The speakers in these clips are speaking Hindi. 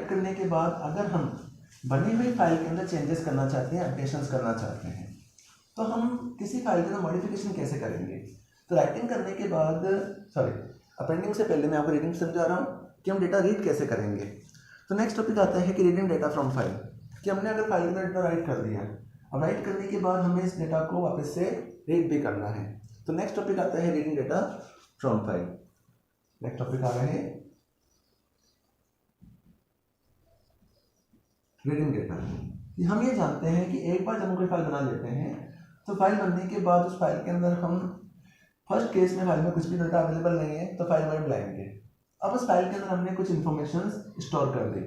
करने के बाद अगर हम बनी हुई फाइल के अंदर चेंजेस करना चाहते हैं, अपडेशंस करना चाहते हैं, तो हम किसी फाइल के अंदर मॉडिफिकेशन कैसे करेंगे? तो राइटिंग करने के बाद अपेंडिंग से पहले मैं आपको रीडिंग समझा रहा हूँ कि हम डेटा रीड कैसे करेंगे। तो नेक्स्ट टॉपिक आता है कि रीडिंग डेटा फ्रॉम फाइल, कि हमने अगर फाइल में डेटा राइट कर दिया, अब राइट करने के बाद हमें इस डेटा को वापस से रीड भी करना है। तो नेक्स्ट टॉपिक आता है reading data from file. Next topic आ रहा है रीडिंग डेटा। हम ये जानते हैं कि एक बार जब हम कोई फाइल बना लेते हैं तो फाइल बनने के बाद उस फाइल के अंदर हम फर्स्ट केस में फाइल में कुछ भी डेटा अवेलेबल नहीं है तो फाइल हमारी ब्लैंक है। अब उस फाइल के अंदर हमने कुछ इन्फॉर्मेशन स्टोर कर दी,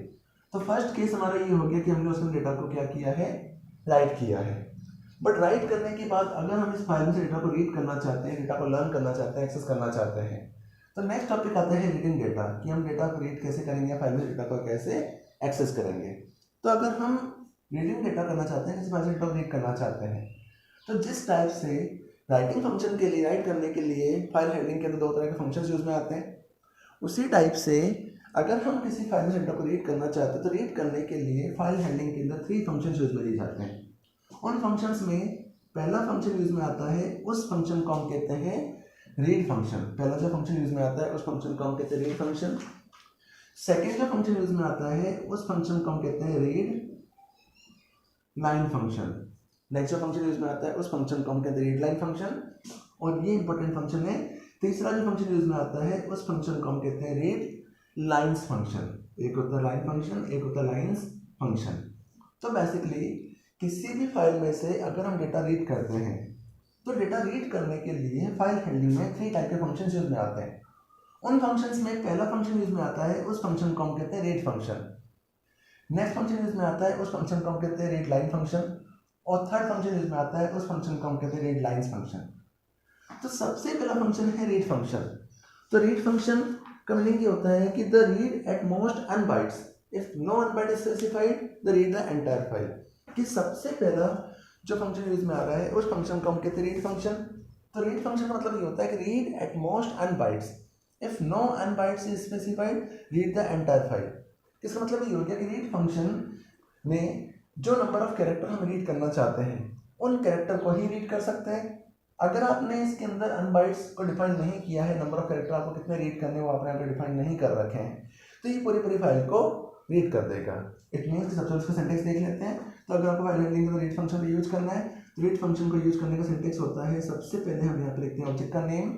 तो फर्स्ट केस हमारा ये हो गया कि हमने उसमें डेटा को क्या किया है, राइट किया है। बट राइट करने के बाद अगर हम इस फाइल में से डेटा को रीड करना चाहते हैं, डेटा को लर्न करना चाहते हैं, एक्सेस करना चाहते हैं, तो नेक्स्ट टॉपिक आता है रीडिंग डेटा, कि हम डेटा को रीड कैसे करेंगे, फाइल में डेटा को कैसे एक्सेस करेंगे। तो अगर हम रीडिंग डेटा करना चाहते हैं, किसी फाइल से डेटा को रीड करना चाहते हैं, तो जिस टाइप से राइटिंग फंक्शन के लिए, राइट करने के लिए फाइल हेडिंग के अंदर दो तरह के फंक्शंस यूज में आते हैं, उसी टाइप से अगर हम किसी फाइल में डेटा को रीड करना चाहते हैं तो रीड करने के लिए फाइल हेडिंग के अंदर 3 फंक्शंस यूज में लिए जाते हैं। उन फंक्शंस में पहला फंक्शन यूज में आता है, उस फंक्शन को हम कहते हैं रीड फंक्शन। पहला जो फंक्शन यूज में आता है उस फंक्शन को हम कहते हैं रीड फंक्शन। सेकेंड जो फंक्शन यूज में आता है उस फंक्शन को हम कहते हैं रीड लाइन फंक्शन। नेक्स्ट जो फंक्शन यूज में आता है उस फंक्शन को हम कहते हैं रीड लाइन फंक्शन। और ये इंपॉर्टेंट फंक्शन है, तीसरा जो फंक्शन यूज में आता है उस फंक्शन को हम कहते हैं रीड लाइन्स फंक्शन। एक होता है लाइन फंक्शन, एक होता है लाइन्स फंक्शन। तो बेसिकली किसी भी फाइल में से अगर हम डेटा रीड करते हैं तो डेटा रीड करने के लिए फाइल हैंडलिंग में 3 टाइप के फंक्शंस यूज में आते हैं। उन फंक्शंस में पहला फंक्शन यूज में आता है, उस फंक्शन को हम कहते हैं read function. Next function use में आता है, उस फंक्शन को हम कहते हैं रीड लाइन फंक्शन। और थर्ड फंक्शन यूज में आता है, उस फंक्शन को हम कहते हैं रीड लाइन्स फंक्शन। तो सबसे पहला फंक्शन है रीड फंक्शन। तो रीड फंक्शन का मीनिंग ये होता है कि the read at most n bytes, if no n byte is specified the read the entire file. कि सबसे पहला जो फंक्शन यूज में आ रहा है उस फंक्शन को हम कहते हैं रीड फंक्शन। तो रीड फंक्शन का मतलब ये होता है कि read at most n bytes, if no n bytes is specified read the entire file. इसका मतलब ये हो गया कि रीड फंक्शन में जो नंबर ऑफ कैरेक्टर हम रीड करना चाहते हैं उन कैरेक्टर को ही रीड कर सकते हैं। अगर आपने इसके अंदर n bytes को डिफाइन नहीं किया है, नंबर ऑफ कैरेक्टर आपको कितने रीड करने वो आपने यहाँ डिफाइन नहीं कर रखे हैं, तो ये पूरी फाइल को रीड कर देगा। इट मीन्स कि सबसे उसका सिंटेक्स देख लेते हैं। तो अगर आपको फाइल हैंडलिंग में रीड फंक्शन को यूज करना है तो रीड फंक्शन को यूज करने का सिंटेक्स होता है, सबसे पहले हम यहाँ पे लिखते हैं ऑब्जेक्ट का नेम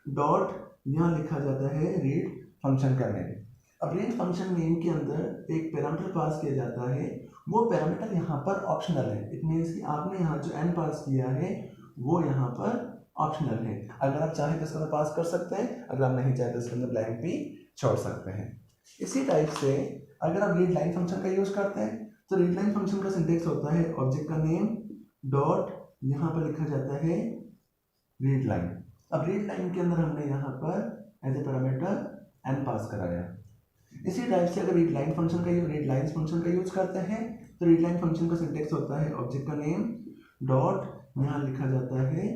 डॉट, यहाँ लिखा जाता है रीड फंक्शन का नेम। अब रीड फंक्शन नेम के अंदर एक पैरामीटर पास किया जाता है, वो पैरामीटर यहाँ पर ऑप्शनल है। इट मीन्स कि आपने यहाँ जो n पास किया है वो यहाँ पर ऑप्शनल है। अगर आप चाहें तो इसके अंदर पास कर सकते हैं, अगर आप नहीं चाहें तो इसके अंदर ब्लैंक भी छोड़ सकते हैं। इसी टाइप से अगर आप रीड लाइन फंक्शन का यूज करते हैं तो रीड लाइन फंक्शन का सिंटेक्स होता है ऑब्जेक्ट का नेम डॉट, यहाँ पर लिखा जाता है रीड लाइन। अब रीड लाइन के अंदर हमने यहाँ पर एज ए पैरामीटर n पास कराया। इसी टाइप से अगर रीड लाइन फंक्शन का रीड लाइन्स फंक्शन का यूज करते हैं तो रीड लाइन फंक्शन का सिंटेक्स होता है ऑब्जेक्ट का नेम डॉट, यहाँ लिखा जाता है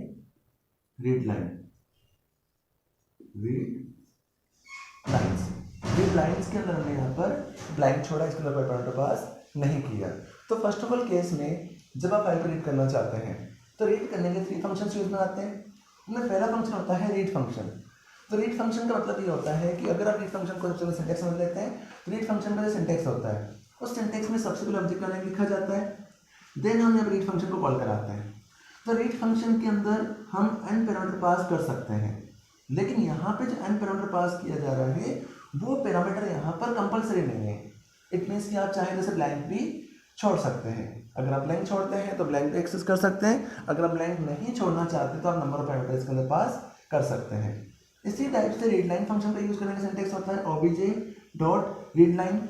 read line, read lines. Read lines के अंदर हमने यहाँ पर ब्लैंक छोड़ा, इसके अंदर कोई पैरामीटर पास नहीं किया। तो फर्स्ट ऑफ ऑल केस में जब आप फाइल को रीड करना चाहते हैं तो रीड करने के 3 फंक्शंस यूज में आते हैं। उनमें पहला फंक्शन होता है रीड फंक्शन। तो रीड फंक्शन का मतलब ये होता है कि अगर आप रीड फंक्शन को सबसे पहले सिंटेक्स समझ लेते हैं तो रीड फंक्शन का जो सिंटेक्स होता है उस सिंटेक्स में सबसे पहले ऑब्जेक्ट का नेम लिखा जाता है, देन हम यहाँ रीड फंक्शन को कॉल कराते हैं। तो रीड फंक्शन के अंदर हम n पैरामीटर पास कर सकते हैं, लेकिन यहाँ पे जो n पैरामीटर पास किया जा रहा है वो पैरामीटर यहाँ पर कंपलसरी नहीं है। इट मीन्स कि आप चाहे जैसे ब्लैंक भी छोड़ सकते हैं। अगर आप ब्लैंक छोड़ते हैं तो ब्लैंक एक्सेस कर सकते हैं, अगर आप ब्लैंक नहीं छोड़ना चाहते तो आप नंबर ऑफ पैरामीटर इसके अंदर पास कर सकते हैं। इसी टाइप से रीड लाइन फंक्शन का यूज करने का सिंटेक्स होता है obj dot read line.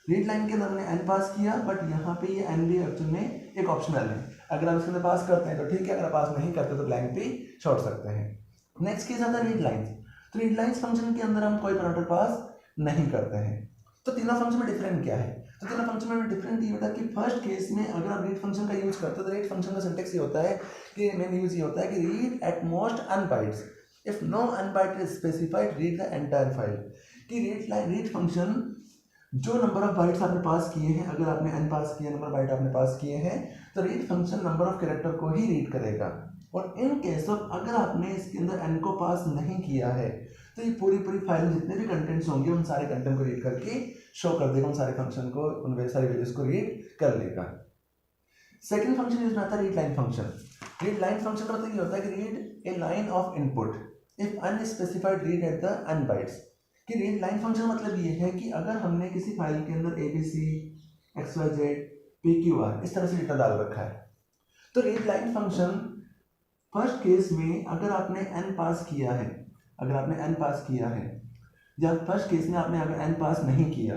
Read line के अंदर हमने n पास किया, बट यहाँ पे ये n भी एक्चुअल में एक ऑप्शनल है। अगर आप इसके अंदर पास करते हैं तो ठीक है, अगर पास नहीं करते तो ब्लैंक भी छोड़ सकते हैं। नेक्स्ट केस आता है रीड लाइन्स। तो रीड लाइन्स फंक्शन के अंदर हम कोई पैरामीटर पास नहीं करते हैं। तो तीनों फंक्शन में डिफरेंट क्या है? तो तीनों फंक्शन में डिफरेंट ये होता है कि फर्स्ट केस में अगर आप रीड फंक्शन का यूज करते हैं तो रीड फंक्शन का सिंटेक्स ये होता है कि मेन यूज ये होता है कि read at most n bytes, if no n byte is specified read the entire file. कि रीड फंक्शन जो नंबर ऑफ बाइट्स आपने पास किए हैं, अगर आपने n पास किया, नंबर बाइट आपने पास किए हैं, तो read function number of character को ही रीड करेगा। और इन केस ऑफ अगर आपने इसके अंदर n को पास नहीं किया है, तो ये पूरी फाइल में जितने भी कंटेंट्स होंगे उन सारे कंटेंट को रीड करके शो कर देगा, उन सारे फंक्शन को, उन सारी वैल्यूज को रीड कर लेगा। सेकेंड फंक्शन यूज में आता है read line function. Read line function का मतलब ये होता है कि read A line of input if unspecified read at the n bytes. कि रीड लाइन फंक्शन मतलब ये है कि अगर हमने किसी फाइल के अंदर ABC XYZ PQR इस तरह से डेटा डाल रखा है, तो read line function first case में अगर आपने n पास किया है, अगर आपने n पास किया है, या फर्स्ट केस में आपने अगर n पास नहीं किया,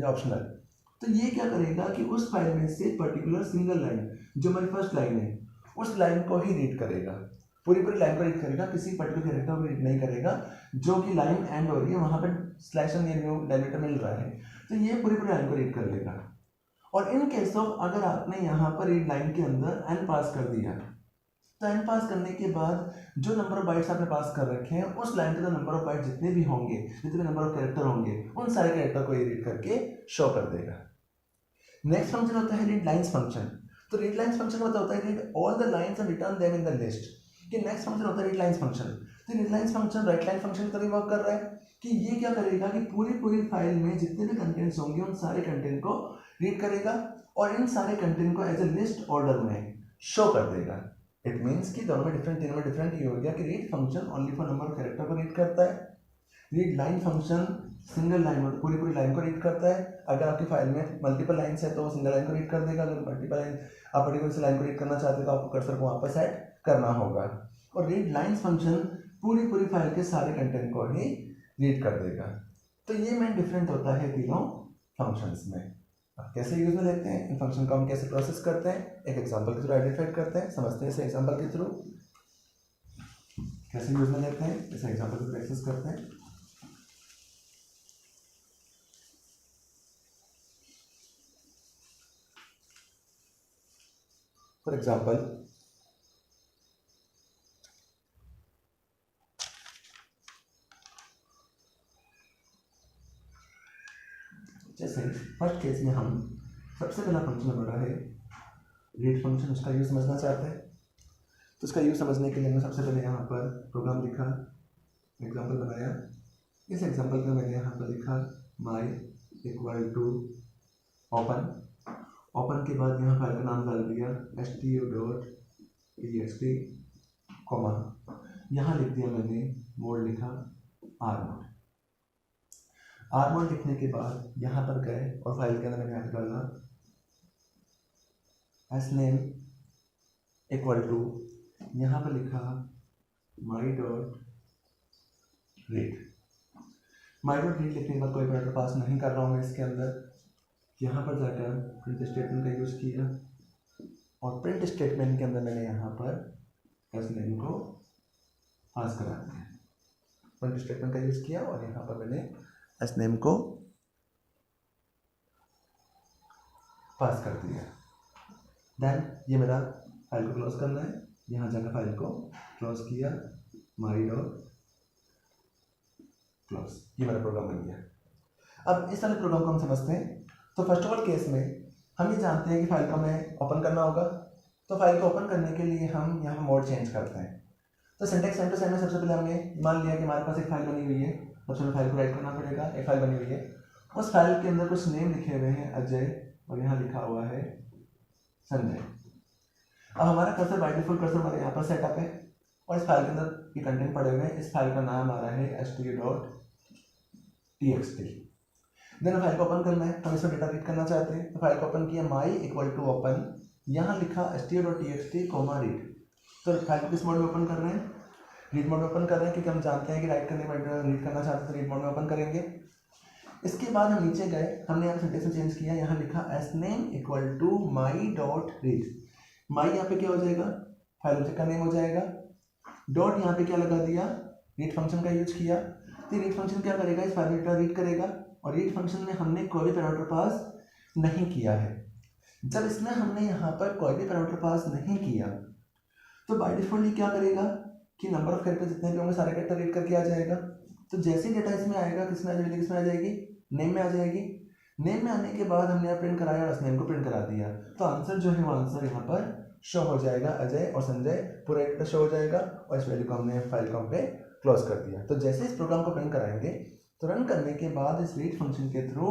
ऑप्शनल, तो ये क्या करेगा कि उस फाइल में से पर्टिकुलर सिंगल लाइन जो हमारी फर्स्ट लाइन है उस लाइन को ही रीड करेगा, पूरी लाइन को रीड करेगा, किसी पर्टिकुलर कैरेक्टर को रीड नहीं करेगा। जो कि लाइन एंड हो रही है वहां पर स्लैश एंड डेलीमीटर मिल रहा है, तो ये पूरी लाइन को रीड कर लेगा। और इन केस ऑफ अगर आपने यहाँ पर रीड लाइन के अंदर n पास कर दिया, तो n पास करने के बाद जो नंबर ऑफ बाइट्स आपने पास कर रखे हैं उस लाइन के नंबर ऑफ बाइट्स जितने भी होंगे, जितने नंबर ऑफ कैरेक्टर होंगे, उन सारे कैरेक्टर को ये रीड करके शो कर देगा। नेक्स्ट फंक्शन होता है रीड लाइन्स फंक्शन। तो रीड लाइन्स फंक्शन का मतलब होता है read all the lines and return them in the list. कि नेक्स्ट फंक्शन होता है रीड लाइन्स फंक्शन। तो read lines function right line function की तरह वर्क कर रहा है कि ये क्या करेगा कि पूरी फाइल में जितने भी कंटेंट्स होंगे उन सारे कंटेंट को रीड करेगा और इन सारे कंटेंट को एज ए लिस्ट ऑर्डर में शो कर देगा। इट मीन्स कि दोनों में डिफरेंट, तीनों में डिफरेंट ये हो गया कि read function only for number of character को रीड करता है, read line function single line पूरी लाइन को रीड करता है। अगर आपकी फाइल में मल्टीपल लाइन्स है तो वो सिंगल लाइन को रीड कर देगा, अगर मल्टीपल लाइन आप पर्टिकुलर लाइन को रीड करना चाहते हो तो आपको कर्सर को वहाँ पर सेट करना होगा। और रीड लाइन्स फंक्शन पूरी फाइल के सारे कंटेंट को ही रीड कर देगा। तो ये मेन डिफरेंट होता है तीनों फंक्शंस में। अब कैसे यूज में लेते हैं इन फंक्शन को, हम कैसे प्रोसेस करते हैं, एक एग्जांपल के थ्रू आइडेंटिफाई करते हैं, समझते हैं इसे एग्जांपल के थ्रू कैसे यूज में लेते हैं, इसे एग्जांपल के थ्रू एक्सेस करते हैं। फॉर एग्जाम्पल जैसे फर्स्ट केस में हम सबसे पहला फंक्शन हमारा है रीड फंक्शन, उसका यूज समझना चाहते हैं। तो उसका यूज समझने के लिए मैंने सबसे पहले यहाँ पर प्रोग्राम लिखा, एग्जाम्पल बनाया। इस एग्जाम्पल में मैंने यहाँ पर लिखा माई इक्वल टू ओपन। ओपन के बाद यहाँ फाइल का नाम डाल दिया stu.txt, कॉमा यहाँ लिख दिया मैंने मोड लिखा rmod। rmod लिखने के बाद यहाँ पर गए और फाइल के अंदर मैंने यहाँ डाला sname इक्वल टू, यहाँ पर लिखा my.read। my.read लिखने के बाद कोई पैरामीटर पास नहीं कर रहा हूँ मैं इसके अंदर। यहाँ पर जाकर प्रिंट स्टेटमेंट का यूज़ किया और प्रिंट स्टेटमेंट के अंदर मैंने यहाँ पर sname को पास करा दिया। प्रिंट स्टेटमेंट का यूज़ किया और यहाँ पर मैंने sname को पास कर दिया। देन ये मेरा फाइल को क्लोज करना है, यहाँ जाकर फाइल को क्लोज किया, my.close, ये मेरा प्रोग्राम बन गया। अब इस तरह प्रोग्राम को हम समझते हैं। तो फर्स्ट ऑफ ऑल केस में हम ये जानते हैं कि फाइल को हमें ओपन करना होगा। तो फाइल को ओपन करने के लिए हम यहाँ पर मोड चेंज करते हैं। तो सिंटैक्स सेंटर साइड में सबसे पहले हमने मान लिया कि हमारे पास एक फाइल बनी हुई है, सबसे पहले फाइल को राइट करना पड़ेगा। एक फाइल बनी हुई है, उस फाइल के अंदर कुछ नेम लिखे हुए हैं अजय और यहाँ लिखा हुआ है संजय। अब हमारा कर्सर बाय डिफॉल्ट कर्सर हमारे यहाँ पर सेटअप है और इस फाइल के अंदर ये कंटेंट पड़े हुए हैं। इस फाइल का नाम आ रहा है stu.txt। देन फाइल को ओपन करना है, हम इसमें डेटा रीड करना चाहते हैं। तो फाइल को ओपन किया, माई इक्वल टू ओपन, यहाँ लिखा stu.txt कॉमा रीड। तो फाइल को किस मोड में ओपन कर रहे हैं, रीड मोड में ओपन कर रहे हैं, क्योंकि हम जानते हैं कि राइट करने में रीड करना चाहते हैं तो रीड मोड में ओपन करेंगे। इसके बाद हम नीचे गए, हमने यहाँ सिंटैक्स में चेंज किया, यहाँ लिखा sname इक्वल टू my.read। माई यहाँ पे क्या हो जाएगा, फाइल ऑब्जेक्ट का नेम हो जाएगा। डॉट यहाँ पे क्या लगा दिया, रीड फंक्शन का यूज किया। तो रीड फंक्शन क्या करेगा, इस फाइल डेटा रीड करेगा और रीड फंक्शन में हमने कोई भी पैरामीटर पास नहीं किया है। जब इसमें हमने यहाँ पर कोई भी पैरामीटर पास नहीं किया तो बाय डिफॉल्ट क्या करेगा कि नंबर ऑफ कैरेक्टर जितने भी होंगे सारे कैरेक्टर रीड करके आ जाएगा। तो जैसे ही डेटा इसमें आएगा, किसमें आ जाएगी, किसमें आ जाएगी, नेम में आ जाएगी। नेम में आने के बाद हमने यहाँ प्रिंट कराया और उस नेम को प्रिंट करा दिया, तो आंसर जो है वो आंसर यहाँ पर शो हो जाएगा। अजय और संजय पूरा एक शो हो जाएगा और इस वैल्यू को हमने फाइल को पे क्लोज कर दिया। तो जैसे इस प्रोग्राम को प्रिंट कराएंगे तो रन करने के बाद इस रीड फंक्शन के थ्रू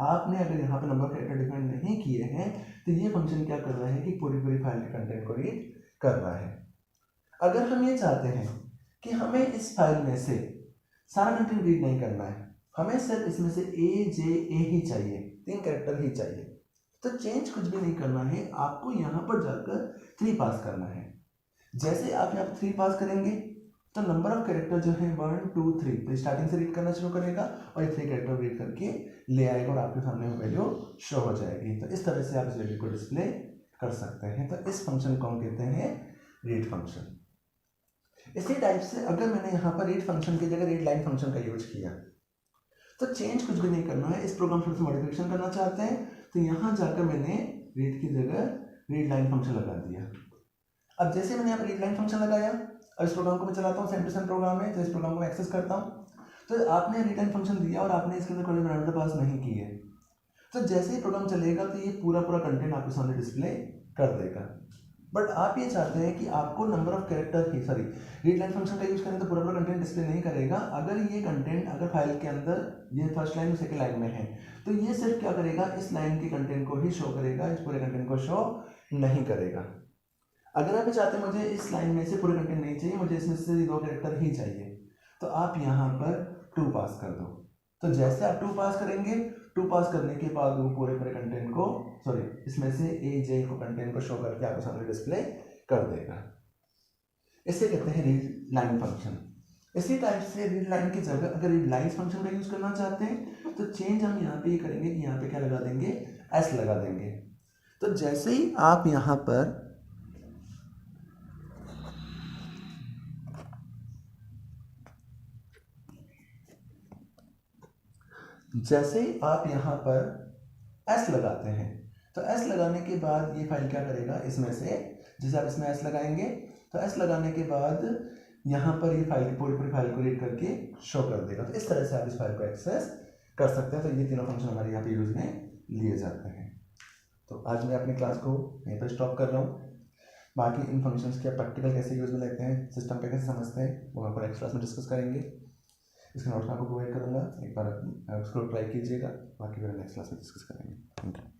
आपने अगर यहाँ पे नंबर कैरेक्टर डिफाइन नहीं किए हैं तो ये फंक्शन क्या कर रहा है कि पूरी पूरी फाइल के कंटेंट को रीड कर रहा है। अगर हम ये चाहते हैं कि हमें इस फाइल में से सारा कंटेंट रीड नहीं करना है, हमें सिर्फ इसमें से ए ही चाहिए, 3 कैरेक्टर ही चाहिए, तो चेंज कुछ भी नहीं करना है, आपको यहाँ पर जाकर 3 पास करना है। जैसे आप यहाँ पर 3 पास करेंगे तो नंबर ऑफ कैरेक्टर जो है 1 2 3 तो स्टार्टिंग से रीड करना शुरू करेगा और ये 3 कैरेक्टर रीड करके ले आएगा और आपके सामने वो वैल्यू शो हो जाएगी। तो इस तरह से आप इस वैल्यू को डिस्प्ले कर सकते हैं। तो इस फंक्शन को हम कहते हैं रीड फंक्शन। इसी टाइप से अगर मैंने यहाँ पर रीड फंक्शन की जगह रीड लाइन फंक्शन का यूज किया तो चेंज कुछ भी नहीं करना है। इस प्रोग्राम थोड़ा सा मॉडिफिकेशन करना चाहते हैं तो यहाँ जाकर मैंने रीड की जगह रीड लाइन फंक्शन लगा दिया। अब जैसे मैंने यहाँ पर रीड लाइन फंक्शन लगाया और इस प्रोग्राम को मैं चलाता हूँ, सेम प्रोग्राम है, तो इस प्रोग्राम को मैं एक्सेस करता हूँ, तो आपने रीड लाइन फंक्शन दिया और आपने इसके अंदर कोई पैरामीटर पास नहीं किए, तो जैसे ही प्रोग्राम चलेगा तो ये पूरा कंटेंट आपके सामने डिस्प्ले कर देगा। बट आप ये चाहते हैं कि आपको number of character he read line function का यूज करें तो पूरा कंटेंट डिस्प्ले नहीं करेगा। अगर ये कंटेंट अगर फाइल के अंदर ये फर्स्ट लाइन और सेकंड लाइन में है तो ये सिर्फ क्या करेगा, इस लाइन के कंटेंट को ही शो करेगा, इस पूरे कंटेंट को शो नहीं करेगा। अगर आप चाहते हैं मुझे इस लाइन में से पूरे कंटेंट नहीं चाहिए, मुझे इसमें से 2 कैरेक्टर ही चाहिए, तो आप यहाँ पर 2 पास कर दो। तो जैसे आप 2 पास करेंगे, 2 पास करने के बाद वो पूरे कंटेंट को इसमें से ए को कंटेंट को शो करके आपके सामने डिस्प्ले कर देगा। इसे कहते हैं रीड लाइन फंक्शन। इसी टाइप से रीड लाइन की जगह अगर रीड लाइन फंक्शन का यूज करना चाहते हैं तो चेंज हम यहाँ पे ये करेंगे कि यहाँ पे क्या लगा देंगे, एस लगा देंगे। तो जैसे ही आप यहाँ पर एस लगाते हैं तो एस लगाने के बाद ये फाइल क्या करेगा, इसमें से जैसे आप इसमें एस लगाएंगे तो एस लगाने के बाद यहाँ पर ये फाइल पूरी फाइल को रीड करके शो कर देगा। तो इस तरह से आप इस फाइल को एक्सेस कर सकते हैं। तो ये तीनों फंक्शन हमारे यहाँ पे यूज में लिए जाते हैं। तो आज मैं अपनी क्लास को यहीं पर स्टॉप कर रहा हूँ। बाकी इन फंक्शंस के प्रैक्टिकल कैसे यूज में लेते हैं, सिस्टम पे कैसे समझते हैं, वो आपको नेक्स्ट क्लास में डिस्कस करेंगे। इसका नोट्स मैं आपको प्रोवाइड करूँगा, एक बार उसको ट्राई कीजिएगा, बाकी फिर नेक्स्ट क्लास में डिस्कस करेंगे। Thank you.